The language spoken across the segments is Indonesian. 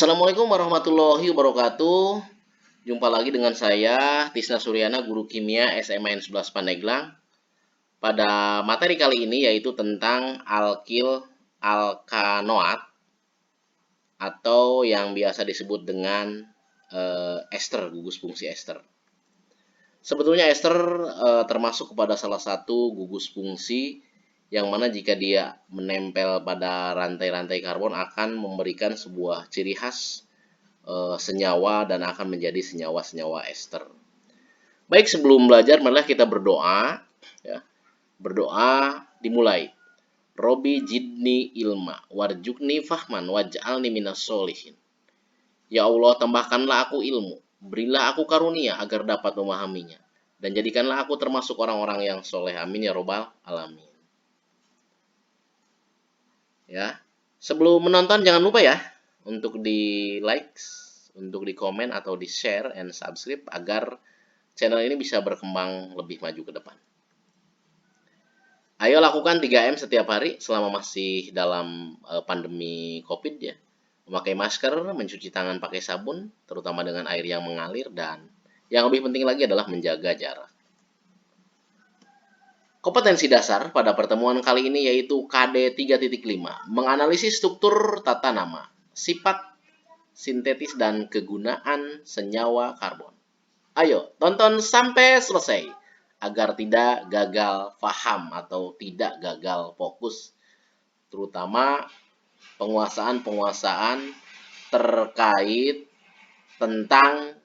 Assalamualaikum warahmatullahi wabarakatuh. Jumpa lagi dengan saya, Tisna Suryana, Guru Kimia SMA N11 Pandeglang. Pada materi kali ini yaitu tentang alkil alkanoat atau yang biasa disebut dengan ester, gugus fungsi ester. Sebetulnya ester termasuk kepada salah satu gugus fungsi yang mana jika dia menempel pada rantai-rantai karbon akan memberikan sebuah ciri khas senyawa dan akan menjadi senyawa-senyawa ester. Baik, sebelum belajar marilah kita berdoa ya. Berdoa dimulai. Robi jidni ilma warjukni fahman waj'alni minas solihin. Ya Allah, tambahkanlah aku ilmu, berilah aku karunia agar dapat memahaminya, dan jadikanlah aku termasuk orang-orang yang soleh. Amin ya robbal alamin. Ya, sebelum menonton jangan lupa ya untuk di like, untuk di komen atau di share and subscribe agar channel ini bisa berkembang lebih maju ke depan. Ayo lakukan 3M setiap hari selama masih dalam pandemi Covid ya. Memakai masker, mencuci tangan pakai sabun, terutama dengan air yang mengalir, dan yang lebih penting lagi adalah menjaga jarak. Kompetensi dasar pada pertemuan kali ini yaitu KD 3.5, menganalisis struktur tata nama, sifat sintetis dan kegunaan senyawa karbon. Ayo, tonton sampai selesai agar tidak gagal paham atau tidak gagal fokus, terutama penguasaan terkait tentang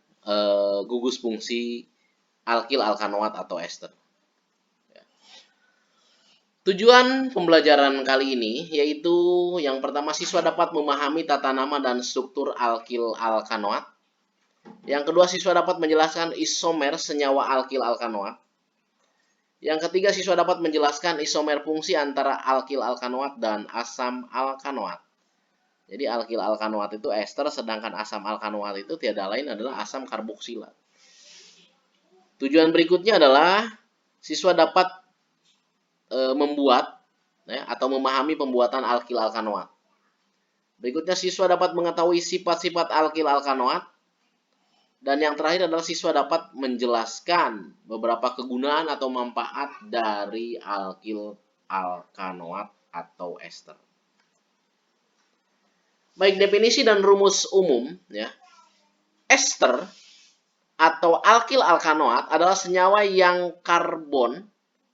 gugus fungsi alkil alkanoat atau ester. Tujuan pembelajaran kali ini yaitu yang pertama, siswa dapat memahami tata nama dan struktur alkil alkanoat. Yang kedua, siswa dapat menjelaskan isomer senyawa alkil alkanoat. Yang ketiga, siswa dapat menjelaskan isomer fungsi antara alkil alkanoat dan asam alkanoat. Jadi alkil alkanoat itu ester, sedangkan asam alkanoat itu tiada lain adalah asam karboksilat. Tujuan berikutnya adalah siswa dapat membuat ya, atau memahami pembuatan alkil alkanoat. Berikutnya, siswa dapat mengetahui sifat-sifat alkil alkanoat. Dan yang terakhir adalah siswa dapat menjelaskan beberapa kegunaan atau manfaat dari alkil alkanoat atau ester. Baik, definisi dan rumus umum ya. Ester atau alkil alkanoat adalah senyawa yang karbon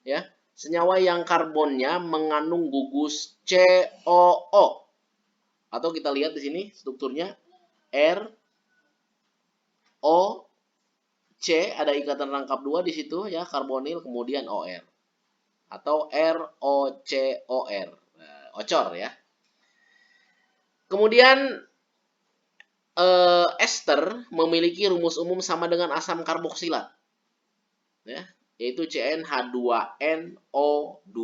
ya, senyawa yang karbonnya mengandung gugus COO. Atau kita lihat di sini strukturnya R O C, ada ikatan rangkap 2 di situ ya, karbonil kemudian OR atau ROCOR, ocor ya. Kemudian ester memiliki rumus umum sama dengan asam karboksilat ya, yaitu CnH2NO2.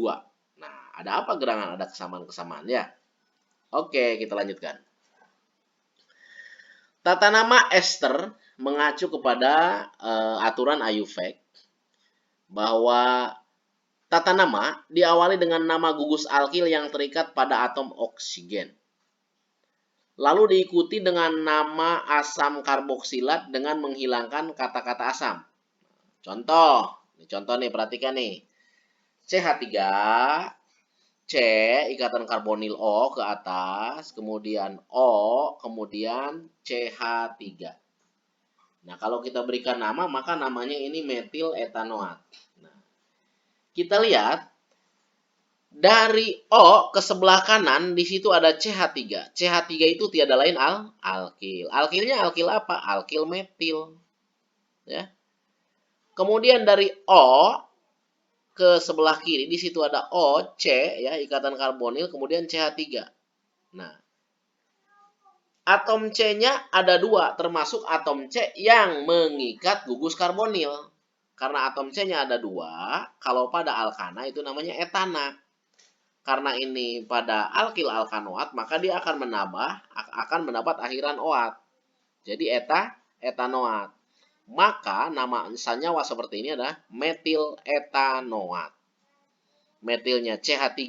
Nah, ada apa gerangan? Ada kesamaan-kesamaan ya. Oke, kita lanjutkan. Tata nama ester mengacu kepada aturan IUPAC bahwa tata nama diawali dengan nama gugus alkil yang terikat pada atom oksigen. Lalu diikuti dengan nama asam karboksilat dengan menghilangkan kata-kata asam. Contoh nih, perhatikan nih. CH3, C, ikatan karbonil O ke atas, kemudian O, kemudian CH3. Nah, kalau kita berikan nama, maka namanya ini metil etanoat. Nah, kita lihat dari O ke sebelah kanan di situ ada CH3. CH3 itu tiada lain alkil. Alkilnya alkil apa? Alkil metil. Ya. Kemudian dari O ke sebelah kiri di situ ada OC ya, ikatan karbonil, kemudian CH3. Nah, atom C-nya ada 2, termasuk atom C yang mengikat gugus karbonil. Karena atom C-nya ada 2, kalau pada alkana itu namanya etana. Karena ini pada alkil alkanoat, maka dia akan mendapat akhiran oat. Jadi etanoat. Maka nama senyawa seperti ini adalah metil etanoat. Metilnya CH3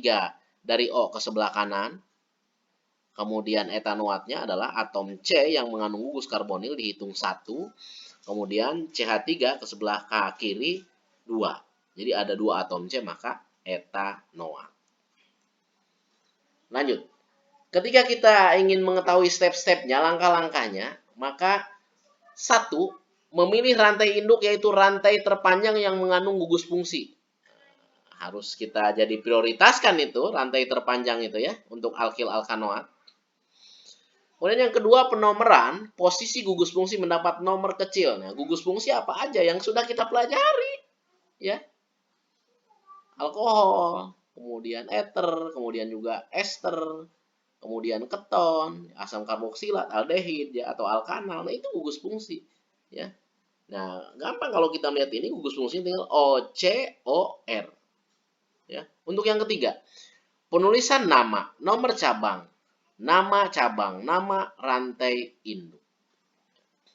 dari O ke sebelah kanan. Kemudian etanoatnya adalah atom C yang mengandung gugus karbonil dihitung 1. Kemudian CH3 ke sebelah kiri 2. Jadi ada 2 atom C maka etanoat. Lanjut. Ketika kita ingin mengetahui step-stepnya, langkah-langkahnya, maka 1. Memilih rantai induk yaitu rantai terpanjang yang mengandung gugus fungsi. Harus kita jadi prioritaskan itu, rantai terpanjang itu ya, untuk alkil alkanoat. Kemudian yang kedua, penomeran posisi gugus fungsi mendapat nomor kecil. Nah, gugus fungsi apa aja yang sudah kita pelajari? Ya, alkohol, kemudian ether, kemudian juga ester, kemudian keton, asam karboksilat, aldehid ya, atau alkanal. Nah, itu gugus fungsi. Ya. Nah, gampang kalau kita melihat ini gugus fungsi tinggal OCOR. Ya. Untuk yang ketiga, penulisan nama, nomor cabang, nama rantai induk.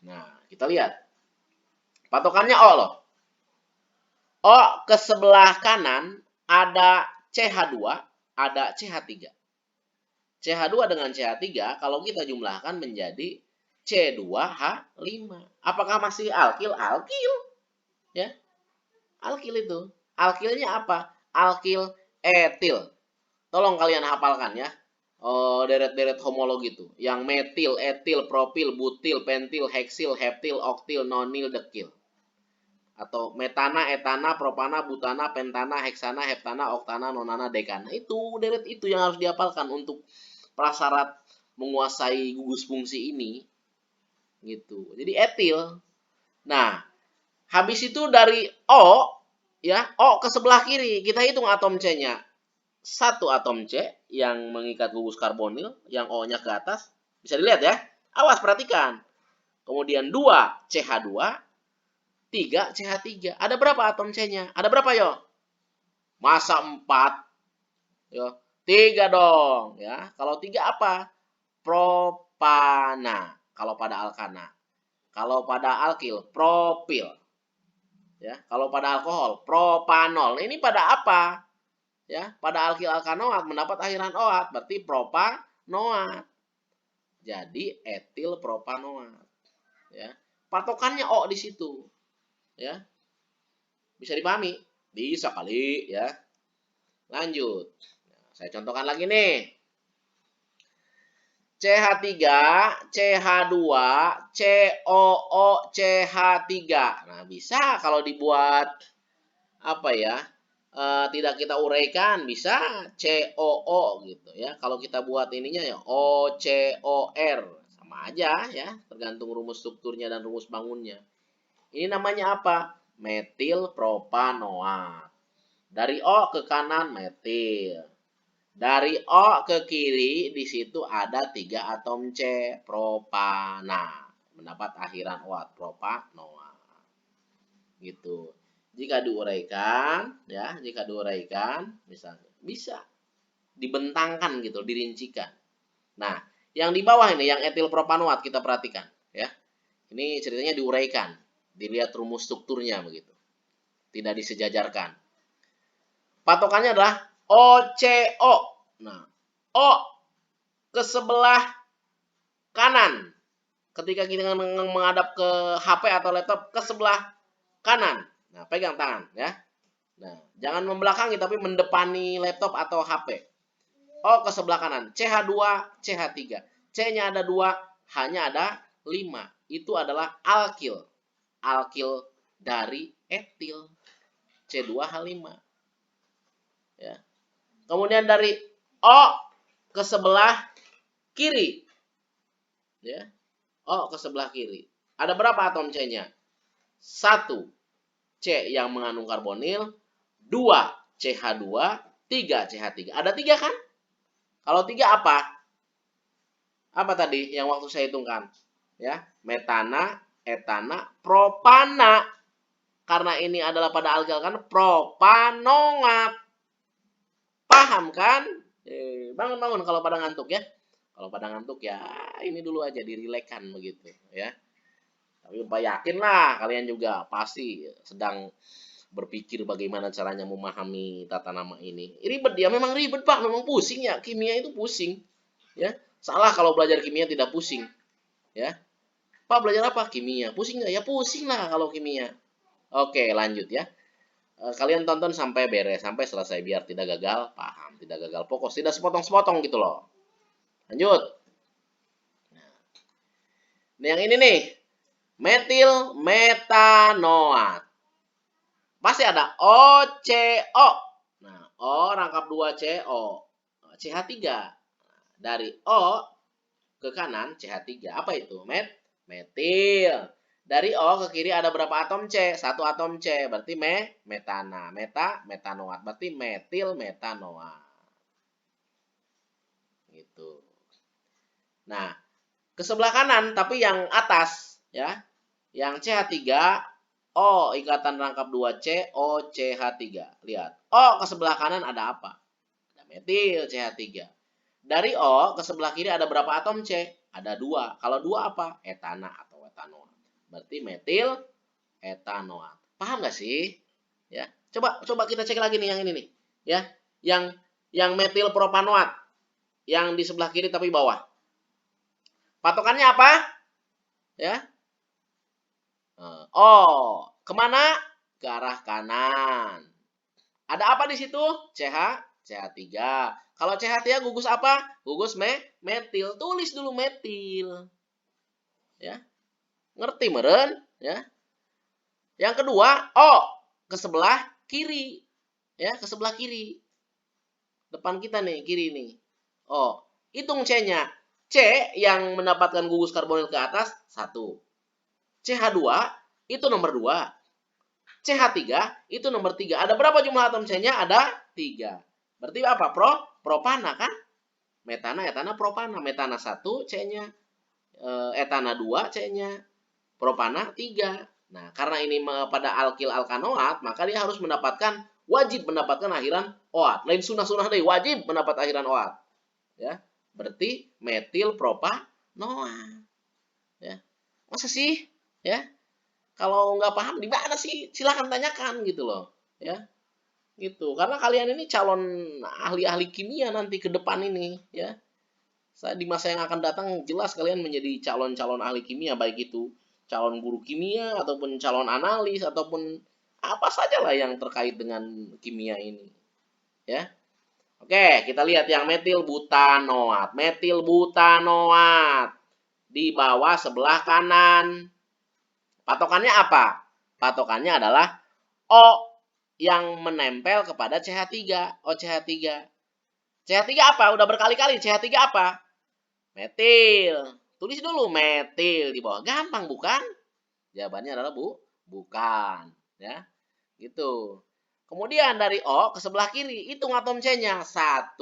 Nah, kita lihat. Patokannya O loh. O ke sebelah kanan ada CH2, ada CH3. CH2 dengan CH3 kalau kita jumlahkan menjadi C2H5. Apakah masih alkil? Alkil. Ya. Alkil itu. Alkilnya apa? Alkil etil. Tolong kalian hafalkan ya. Deret-deret homologi itu. Yang metil, etil, propil, butil, pentil, heksil, heptil, oktil, nonil, dekil. Atau metana, etana, propana, butana, pentana, heksana, heptana, oktana, nonana, dekana. Itu deret itu yang harus dihafalkan untuk prasyarat menguasai gugus fungsi ini. Gitu. Jadi etil. Nah, habis itu dari O ya, O ke sebelah kiri kita hitung atom C-nya. 1 atom C yang mengikat gugus karbonil, yang O-nya ke atas. Bisa dilihat ya. Awas perhatikan. Kemudian 2 CH2, 3 CH3. Ada berapa atom C-nya? Ada berapa yo? Masa 4? Yo, 3 dong ya. Kalau 3 apa? Propana. Kalau pada alkana. Kalau pada alkil, propil. Ya, kalau pada alkohol, propanol. Nah, ini pada apa? Ya, pada alkil alkanoat mendapat akhiran oat, berarti propanoat. Jadi etil propanoat. Ya. Patokannya O di situ. Ya. Bisa dipahami? Bisa kali ya. Lanjut. Nah, saya contohkan lagi nih. CH3, CH2, COO, CH3. Nah, bisa kalau dibuat apa ya? Tidak kita uraikan bisa COO gitu ya. Kalau kita buat ininya ya OCOR sama aja ya, tergantung rumus strukturnya dan rumus bangunnya. Ini namanya apa? Metil propanoat. Dari O ke kanan metil. Dari O ke kiri di situ ada 3 atom C propana. Mendapat akhiran OAT propanoat. Gitu. Jika diuraikan, ya, jika diuraikan, misalnya, bisa dibentangkan gitu, dirincikan. Nah, yang di bawah ini, yang etil propanoat kita perhatikan, ya. Ini ceritanya diuraikan, dilihat rumus strukturnya begitu, tidak disejajarkan. Patokannya adalah OCO. Nah, O ke sebelah kanan. Ketika kita menghadap ke HP atau laptop, ke sebelah kanan. Nah, pegang tangan, ya. Nah, jangan membelakangi tapi mendepani laptop atau HP. O ke sebelah kanan. CH2, CH3. C-nya ada 2, H-nya ada 5. Itu adalah alkil. Alkil dari etil. C2H5. Ya. Kemudian dari O ke sebelah kiri. Ya. O ke sebelah kiri. Ada berapa atom C-nya? 1 C yang mengandung karbonil, 2 CH2, 3 CH3. Ada 3 kan? Kalau 3 apa? Apa tadi yang waktu saya hitungkan? Ya, metana, etana, propana. Karena ini adalah pada alkil kan propanoat. Paham kan? Bangun-bangun kalau pada ngantuk ya. Kalau pada ngantuk ya ini dulu aja dirilekkan begitu ya. Tapi yakin lah kalian juga pasti sedang berpikir bagaimana caranya memahami tata nama ini. Ribet ya, memang ribet Pak, memang pusing ya. Kimia itu pusing. Ya, Salah kalau belajar kimia tidak pusing, ya. Pak belajar apa? Kimia. Pusing nggak? Ya pusing lah kalau kimia. Oke, lanjut ya. Kalian tonton sampai beres, sampai selesai biar tidak gagal paham, tidak gagal fokus, tidak sepotong-sepotong gitu loh. Lanjut. Nah, yang ini nih, metil metanoat. Pasti ada OCO. Nah, O rangkap 2 CO. CH3. Dari O ke kanan CH3. Apa itu? Metil. Dari O ke kiri ada berapa atom C? 1 atom C. Berarti metana. Metanoat. Berarti metil metanoat. Gitu. Nah, ke sebelah kanan tapi yang atas ya. Yang CH3 O ikatan rangkap 2C O CH3. Lihat. O ke sebelah kanan ada apa? Ada metil CH3. Dari O ke sebelah kiri ada berapa atom C? Ada 2. Kalau 2 apa? Etana atau etanoat. Berarti metil etanoat. Paham nggak sih? Ya. Coba kita cek lagi nih yang ini nih. Ya. Yang metil propanoat. Yang di sebelah kiri tapi bawah. Patokannya apa? Ya. Oh, kemana? Ke arah kanan. Ada apa di situ? CH3. Kalau CH3 gugus apa? Gugus metil. Tulis dulu metil. Ya. Ngerti meren? Ya. Yang kedua, O ke sebelah kiri. Ya, ke sebelah kiri. Depan kita nih, kiri nih. O. Hitung C-nya. C yang mendapatkan gugus karbonil ke atas 1. CH2 itu nomor 2. CH3 itu nomor 3. Ada berapa jumlah atom C-nya? Ada 3. Berarti apa? Propana kan? Metana, etana, propana. Metana 1 C-nya. Etana 2 C-nya. Propana 3. Nah, karena ini pada alkil alkanoat, maka dia harus wajib mendapatkan akhiran OAT. Lain sunah-sunah deh, wajib mendapat akhiran OAT. Ya. Berarti metil propanoat. Ya. Masa sih? Ya. Kalau nggak paham di mana sih? Silahkan tanyakan gitu loh. Ya. Gitu. Karena kalian ini calon ahli-ahli kimia nanti ke depan ini, ya. Saya di masa yang akan datang jelas kalian menjadi calon-calon ahli kimia, baik itu calon guru kimia ataupun calon analis ataupun apa saja lah yang terkait dengan kimia ini, ya. Oke, kita lihat yang metil butanoat. Metil butanoat di bawah sebelah kanan. Patokannya apa? Patokannya adalah O yang menempel kepada CH3. O CH3. CH3 apa? Udah berkali-kali CH3 apa? Metil. Tulis dulu metil di bawah. Gampang bukan? Jawabannya adalah bukan, ya. Gitu. Kemudian dari O ke sebelah kiri, hitung atom C-nya. 1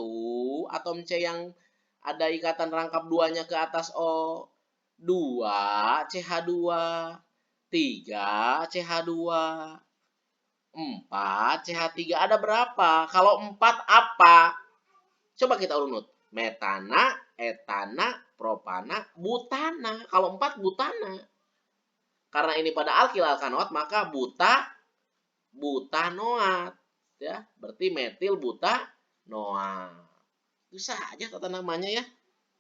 atom C yang ada ikatan rangkap 2-nya ke atas O. 2 CH2. 3 CH2. 4 CH3. Ada berapa? Kalau 4 apa? Coba kita runut. Metana, etana, propana, butana. Kalau 4 butana. Karena ini pada alkil alkanoat, maka butanoat. Ya, berarti metil butanoat. Itu saja tata namanya ya.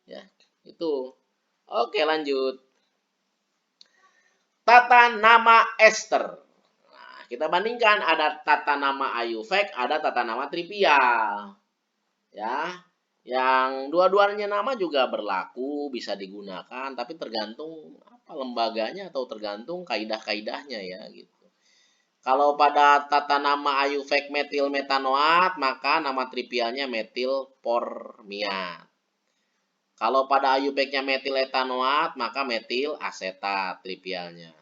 Ya, itu. Oke, lanjut. Tata nama ester. Nah, kita bandingkan ada tata nama Ayurveda, ada tata nama trivial. Ya, yang dua-duanya nama juga berlaku, bisa digunakan, tapi tergantung apa lembaganya atau tergantung kaidah-kaidahnya ya gitu. Kalau pada tata nama Ayurveda metil metanoat, maka nama trivialnya metil formiat. Kalau pada Ayurveda metil etanoat, maka metil asetat trivialnya.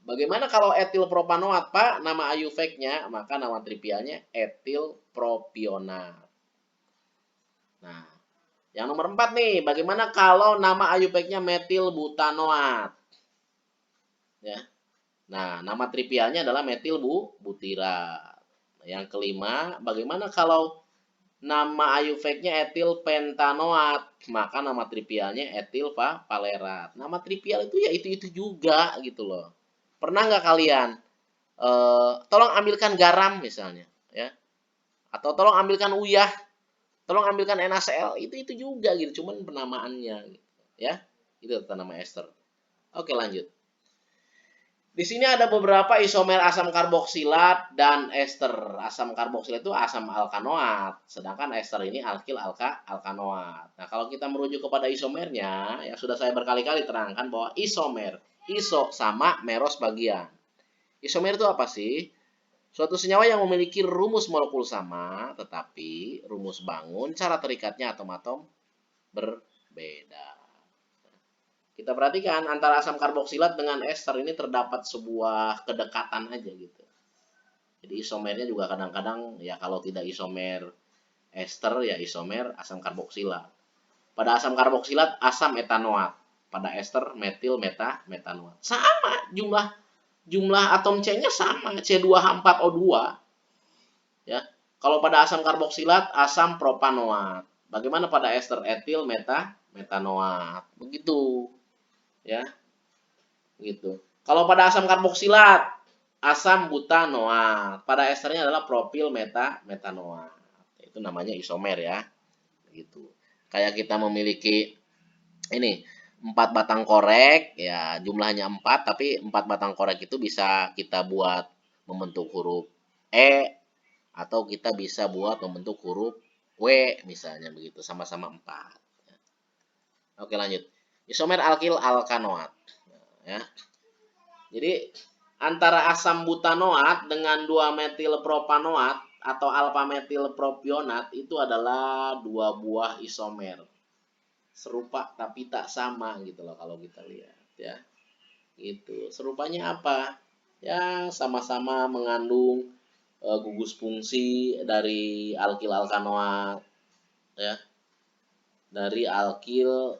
Bagaimana kalau etil propanoat, Pak? Nama Ayurveda-nya, maka nama trivialnya etil propionat. Nah, yang nomor 4 nih, bagaimana kalau nama Ayurveda-nya metil butanoat? Ya. Nah, nama trivialnya adalah metil butirat. Yang kelima, bagaimana kalau nama Ayurveda-nya etil pentanoat? Maka nama trivialnya etil palerat. Nama trivial itu ya itu juga gitu loh. Pernah nggak kalian tolong ambilkan garam misalnya, ya? Atau tolong ambilkan uyah, tolong ambilkan NaCl, itu juga gitu, cuman penamaannya gitu, ya. Itu tata nama ester. Oke, lanjut. Di sini ada beberapa isomer asam karboksilat dan ester. Asam karboksilat itu asam alkanoat, sedangkan ester ini alkil alkanoat. Nah, kalau kita merujuk kepada isomernya, ya sudah saya berkali-kali terangkan bahwa isomer, iso sama meros bagian. Isomer itu apa sih? Suatu senyawa yang memiliki rumus molekul sama, tetapi rumus bangun cara terikatnya atom-atom berbeda. Kita perhatikan antara asam karboksilat dengan ester ini terdapat sebuah kedekatan aja gitu. Jadi isomernya juga kadang-kadang ya kalau tidak isomer ester ya isomer asam karboksilat. Pada asam karboksilat asam etanoat, pada ester metil metanoat. Sama jumlah atom C-nya sama, C2H4O2 ya. Kalau pada asam karboksilat asam propanoat. Bagaimana pada ester etil metanoat. Begitu ya. Gitu. Kalau pada asam karboksilat, asam butanoat. Pada esternya adalah propil metanoat. Itu namanya isomer ya. Gitu. Kayak kita memiliki ini 4 batang korek, ya jumlahnya 4, tapi 4 batang korek itu bisa kita buat membentuk huruf E, atau kita bisa buat membentuk huruf W, misalnya begitu, sama-sama 4. Oke, lanjut. Isomer alkil alkanoat. Ya. Jadi antara asam butanoat dengan 2-metil-propanoat atau alpha-metil-propionat itu adalah dua buah isomer. Serupa tapi tak sama gitu loh kalau kita lihat ya. Gitu. Serupanya apa? Ya sama-sama mengandung gugus fungsi dari alkil alkanoat ya. Dari alkil,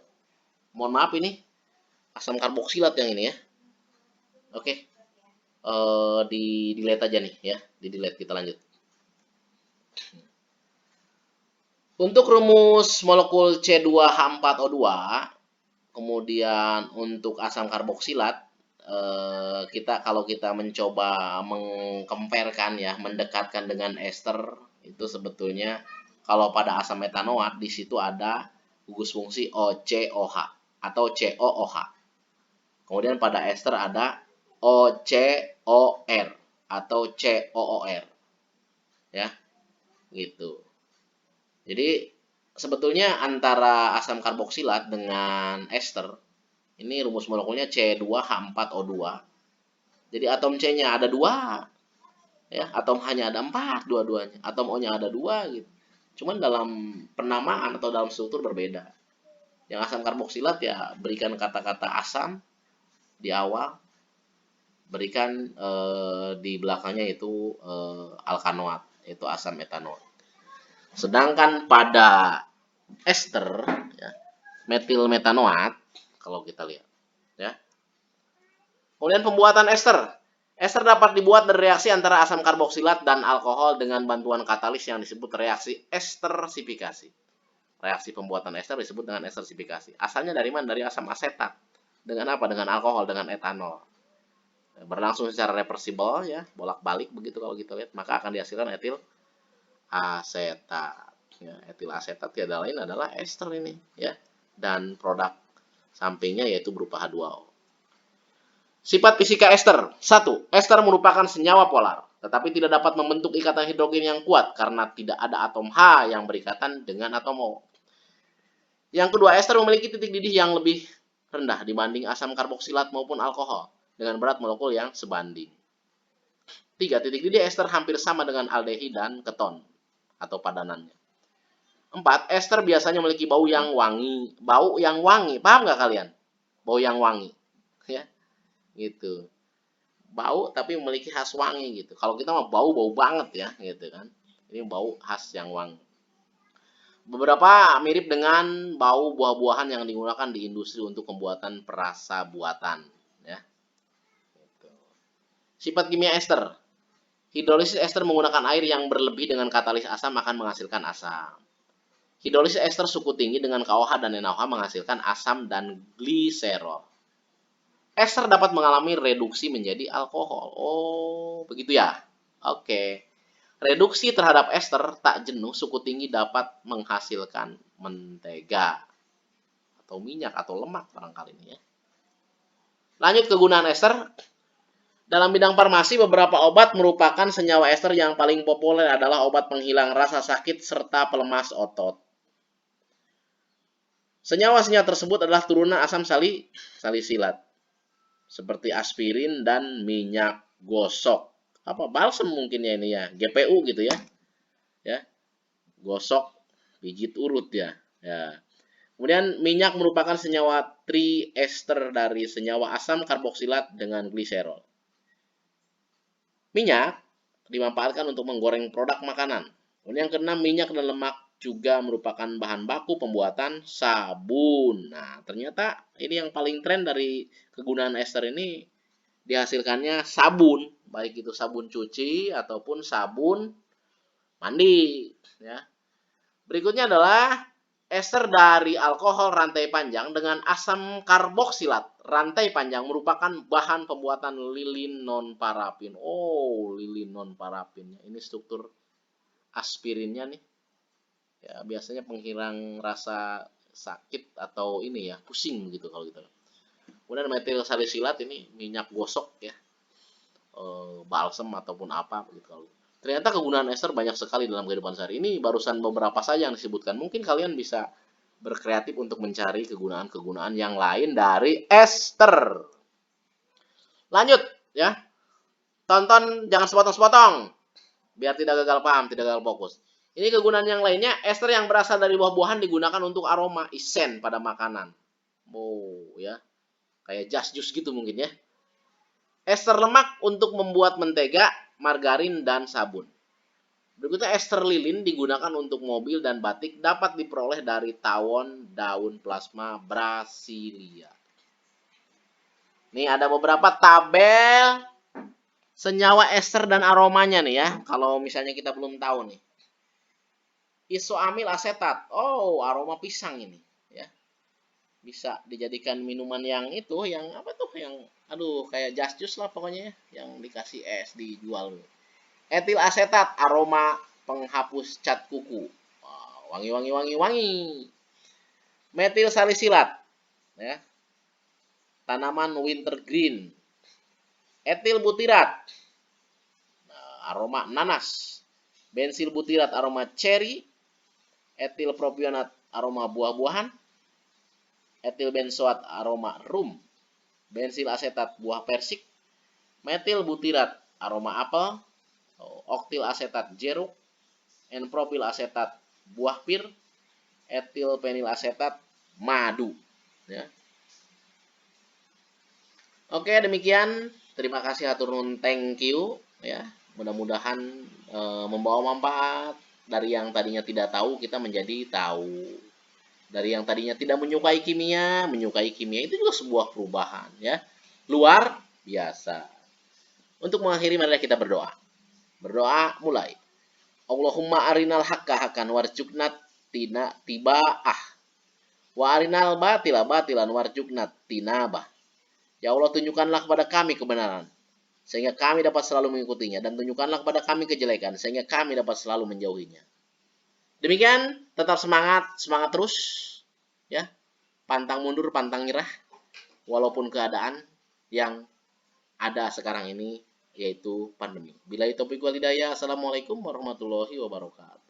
mohon maaf ini asam karboksilat yang ini ya. Oke. Di delete aja nih ya, di delete, kita lanjut. Untuk rumus molekul C2H4O2, kemudian untuk asam karboksilat, kalau kita mencoba mengkomparkan ya, mendekatkan dengan ester, itu sebetulnya kalau pada asam metanoat di situ ada gugus fungsi OCOH atau COOH. Kemudian pada ester ada OCOR atau COOR. Ya, gitu. Jadi sebetulnya antara asam karboksilat dengan ester ini rumus molekulnya C2H4O2. Jadi atom C-nya ada 2, ya, atom H-nya ada 4 dua-duanya, atom O-nya ada 2 gitu. Cuman dalam penamaan atau dalam struktur berbeda. Yang asam karboksilat ya berikan kata-kata asam di awal, berikan di belakangnya itu alkanoat, yaitu asam metanoat. Sedangkan pada ester ya, metil metanoat kalau kita lihat ya. Kemudian pembuatan ester. Ester dapat dibuat dari reaksi antara asam karboksilat dan alkohol dengan bantuan katalis yang disebut reaksi estersifikasi. Reaksi pembuatan ester disebut dengan estersifikasi. Asalnya dari mana? Dari asam asetat. Dengan apa? Dengan alkohol, dengan etanol. Berlangsung secara reversibel ya, bolak-balik begitu kalau kita lihat, maka akan dihasilkan etil asetat. Ya, etil asetat tiada lain adalah ester ini ya, dan produk sampingnya yaitu berupa H2O. Sifat fisika ester. 1. Ester merupakan senyawa polar, tetapi tidak dapat membentuk ikatan hidrogen yang kuat karena tidak ada atom H yang berikatan dengan atom O. Yang kedua, ester memiliki titik didih yang lebih rendah dibanding asam karboksilat maupun alkohol dengan berat molekul yang sebanding. 3. Titik didih ester hampir sama dengan aldehid dan keton atau padanannya. 4. Ester biasanya memiliki bau yang wangi. Bau yang wangi, paham nggak kalian? Bau yang wangi, ya, gitu. Bau tapi memiliki khas wangi gitu. Kalau kita mah bau banget ya, gitu kan. Ini bau khas yang wangi. Beberapa mirip dengan bau buah-buahan yang digunakan di industri untuk pembuatan perasa buatan, ya. Gitu. Sifat kimia ester. Hidrolisis ester menggunakan air yang berlebih dengan katalis asam akan menghasilkan asam. Hidrolisis ester suku tinggi dengan KOH dan NaOH menghasilkan asam dan gliserol. Ester dapat mengalami reduksi menjadi alkohol. Oh, begitu ya. Oke. Reduksi terhadap ester tak jenuh suku tinggi dapat menghasilkan mentega atau minyak atau lemak barangkali ini ya. Lanjut kegunaan ester. Dalam bidang farmasi, beberapa obat merupakan senyawa ester yang paling populer adalah obat penghilang rasa sakit serta pelemas otot. Senyawa-senyawa tersebut adalah turunan asam salisilat, seperti aspirin dan minyak gosok. Apa balsem mungkin ya ini ya, GPU gitu ya. Ya. Gosok pijit urut ya. Ya. Kemudian minyak merupakan senyawa triester dari senyawa asam karboksilat dengan gliserol. Minyak dimanfaatkan untuk menggoreng produk makanan. Kemudian yang keenam, minyak dan lemak juga merupakan bahan baku pembuatan sabun. Nah, ternyata ini yang paling tren dari kegunaan ester ini, dihasilkannya sabun, baik itu sabun cuci ataupun sabun mandi. Ya. Berikutnya adalah ester dari alkohol rantai panjang dengan asam karboksilat rantai panjang merupakan bahan pembuatan lilin non-parafin. Oh, lilin non-parafin. Ini struktur aspirinnya nih. Ya, biasanya penghilang rasa sakit atau ini ya, pusing gitu kalau gitu. Kemudian metil salisilat ini minyak gosok ya. Balsem ataupun apa gitu kalau. Ternyata kegunaan ester banyak sekali dalam kehidupan sehari. Ini barusan beberapa saja yang disebutkan. Mungkin kalian bisa berkreatif untuk mencari kegunaan-kegunaan yang lain dari ester. Lanjut ya. Tonton jangan sepotong-sepotong biar tidak gagal paham, tidak gagal fokus. Ini kegunaan yang lainnya, ester yang berasal dari buah-buahan digunakan untuk aroma isen pada makanan. Oh ya. Kayak just gitu mungkin ya. Ester lemak untuk membuat mentega, margarin dan sabun. Berikutnya ester lilin digunakan untuk mobil dan batik, dapat diperoleh dari tawon daun plasma Brasilia. Nih ada beberapa tabel senyawa ester dan aromanya nih ya. Kalau misalnya kita belum tahu nih. Isoamil asetat. Oh, aroma pisang ini ya. Bisa dijadikan minuman yang itu, yang apa tuh, yang aduh kayak just juice lah pokoknya ya, yang dikasih es dijual. Etil asetat, aroma penghapus cat kuku. Wow, wangi. Metil salisilat, ya. Tanaman wintergreen. Etil butirat, aroma nanas. Bensil butirat, aroma cherry. Etil propionat, aroma buah-buahan. Etil benzoat, aroma rum. Bensil asetat, buah persik. Metil butirat, aroma apel. Oktil asetat, jeruk. N-propil asetat, buah pir. Etil penil asetat, madu. Ya. Oke, demikian. Terima kasih hatur nuhun, thank you ya. Mudah-mudahan membawa manfaat. Dari yang tadinya tidak tahu kita menjadi tahu. Dari yang tadinya tidak menyukai kimia itu juga sebuah perubahan ya. Luar biasa. Untuk mengakhiri mari kita berdoa. Berdoa mulai. Allahumma arinal haqqa haqqan warzuqna tiba'ah. Wa arinal batila batilan warzuqna tinabah. Ya Allah, tunjukkanlah kepada kami kebenaran sehingga kami dapat selalu mengikutinya, dan tunjukkanlah kepada kami kejelekan sehingga kami dapat selalu menjauhinya. Demikian, tetap semangat terus ya. Pantang mundur, pantang nyerah walaupun keadaan yang ada sekarang ini yaitu pandemi. Billahi taufiq wal hidayah. Assalamualaikum warahmatullahi wabarakatuh.